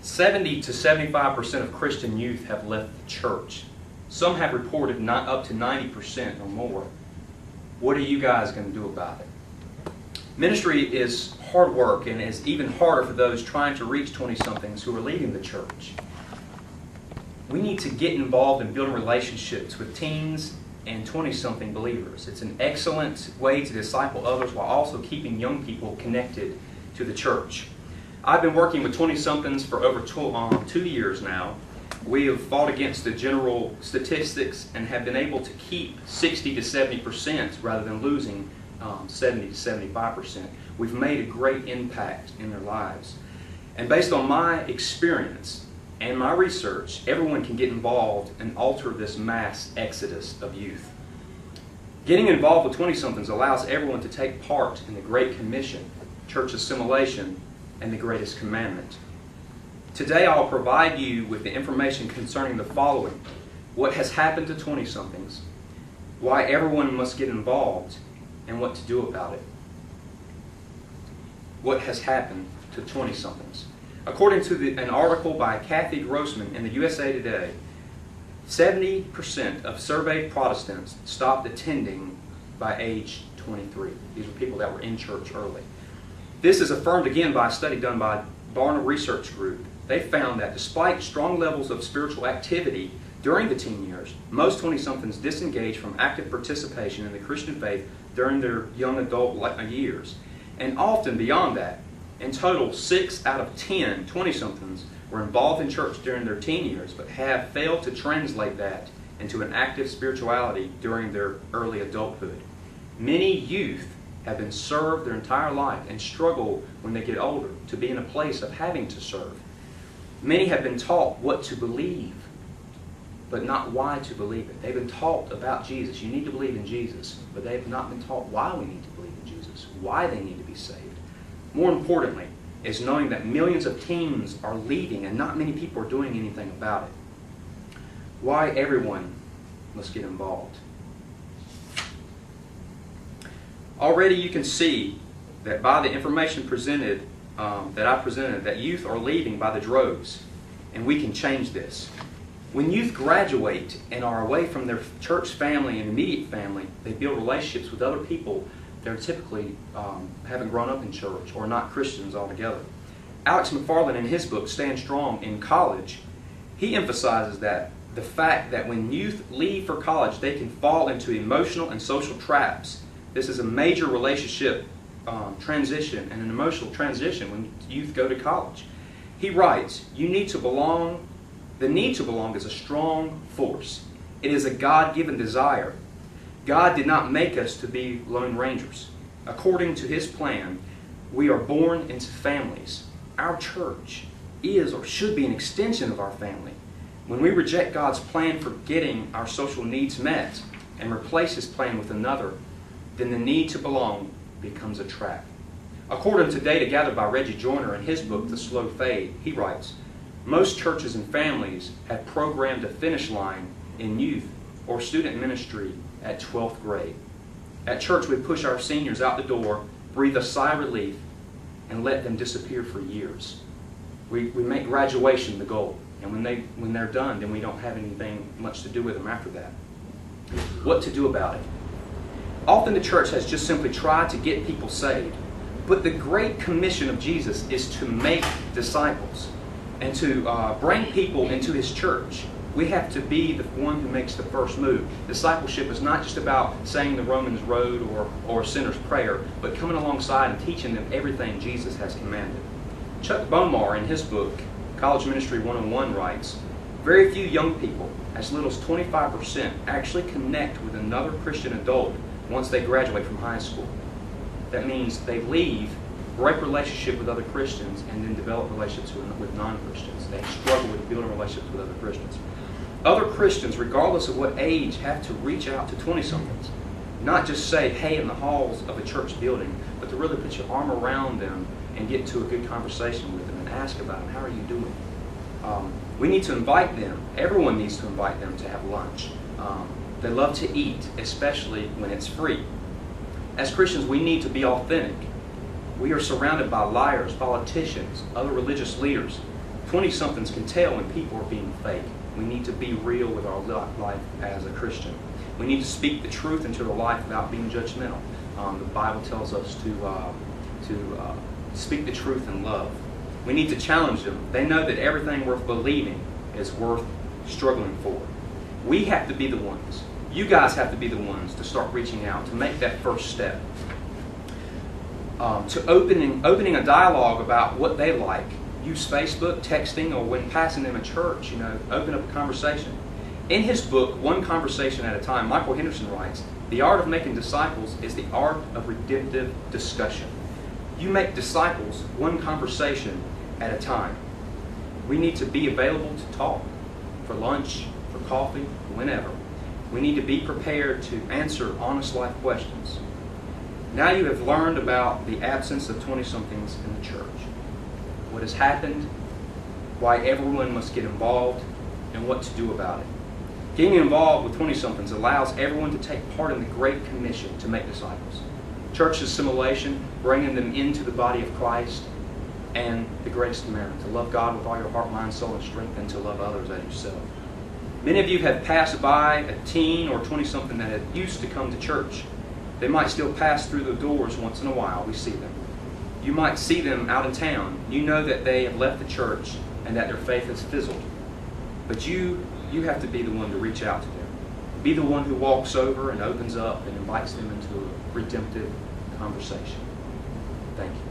70 to 75% of Christian youth have left the church. Some have reported not up to 90% or more. What are you guys going to do about it? Ministry is hard work, and is even harder for those trying to reach 20-somethings who are leaving the church. We need to get involved in building relationships with teens and 20-something believers. It's an excellent way to disciple others while also keeping young people connected to the church. I've been working with 20-somethings for over 2 years now. We have fought against the general statistics and have been able to keep 60 to 70% rather than losing 70 to 75%. We've made a great impact in their lives. And based on my experience and my research, everyone can get involved and alter this mass exodus of youth. Getting involved with 20-somethings allows everyone to take part in the Great Commission, church assimilation, and the greatest commandment. Today I'll provide you with the information concerning the following: what has happened to 20-somethings, why everyone must get involved, and what to do about it. What has happened to 20-somethings? According to an article by Kathy Grossman in the USA Today, 70% of surveyed Protestants stopped attending by age 23. These were people that were in church early. This is affirmed again by a study done by Barna Research Group. They found that despite strong levels of spiritual activity during the teen years, most 20-somethings disengage from active participation in the Christian faith during their young adult years. And often beyond that. In total, 6 out of 10 20-somethings were involved in church during their teen years, but have failed to translate that into an active spirituality during their early adulthood. Many youth have been served their entire life and struggle when they get older to be in a place of having to serve. Many have been taught what to believe, but not why to believe it. They've been taught about Jesus. You need to believe in Jesus, but they have not been taught why we need to believe in Jesus, why they need to be saved. More importantly, is knowing that millions of teens are leaving and not many people are doing anything about it. Why everyone must get involved. Already you can see that by the information presented, that youth are leaving by the droves, and we can change this. When youth graduate and are away from their church family and immediate family, they build relationships with other people that typically haven't grown up in church or not Christians altogether. Alex McFarland, in his book, Stand Strong in College, he emphasizes that the fact that when youth leave for college, they can fall into emotional and social traps. This is a major relationship transition and an emotional transition when youth go to college. He writes, the need to belong is a strong force. It is a God-given desire. God did not make us to be lone rangers. According to His plan, we are born into families. Our church is or should be an extension of our family. When we reject God's plan for getting our social needs met and replace His plan with another, then the need to belong becomes a trap. According to data gathered by Reggie Joyner in his book, The Slow Fade, he writes, most churches and families have programmed a finish line in youth or student ministry at 12th grade. At church, we push our seniors out the door, breathe a sigh of relief, and let them disappear for years. We make graduation the goal, and when they're done, then we don't have anything much to do with them after that. What to do about it? Often the church has just simply tried to get people saved, but the great commission of Jesus is to make disciples and to bring people into His church. We have to be the one who makes the first move. Discipleship is not just about saying the Romans Road or a sinner's prayer, but coming alongside and teaching them everything Jesus has commanded. Chuck Bomar, in his book, College Ministry 101, writes, very few young people, as little as 25%, actually connect with another Christian adult once they graduate from high school. That means they leave, break relationship with other Christians, and then develop relationships with non-Christians. They struggle with building relationships with other Christians. Other Christians, regardless of what age, have to reach out to 20-somethings. Not just say, hey, in the halls of a church building, but to really put your arm around them and get into a good conversation with them and ask about them. How are you doing? We need to invite them. Everyone needs to invite them to have lunch. They love to eat, especially when it's free. As Christians, we need to be authentic. We are surrounded by liars, politicians, other religious leaders, 20-somethings can tell when people are being fake. We need to be real with our life as a Christian. We need to speak the truth into their life without being judgmental. The Bible tells us to speak the truth in love. We need to challenge them. They know that everything worth believing is worth struggling for. We have to be the ones. You guys have to be the ones to start reaching out, to make that first step. To opening a dialogue about what they like. Use Facebook, texting, or when passing them at church, open up a conversation. In his book, One Conversation at a Time, Michael Henderson writes, "The art of making disciples is the art of redemptive discussion." You make disciples one conversation at a time. We need to be available to talk, for lunch, for coffee, whenever. We need to be prepared to answer honest life questions. Now you have learned about the absence of 20-somethings in the church. What has happened, why everyone must get involved, and what to do about it. Getting involved with 20-somethings allows everyone to take part in the Great Commission to make disciples. Church assimilation, bringing them into the body of Christ, and the greatest commandment, to love God with all your heart, mind, soul, and strength, and to love others as yourself. Many of you have passed by a teen or 20-something that had used to come to church. They might still pass through the doors once in a while. We see them. You might see them out in town. You know that they have left the church and that their faith has fizzled. But you have to be the one to reach out to them. Be the one who walks over and opens up and invites them into a redemptive conversation. Thank you.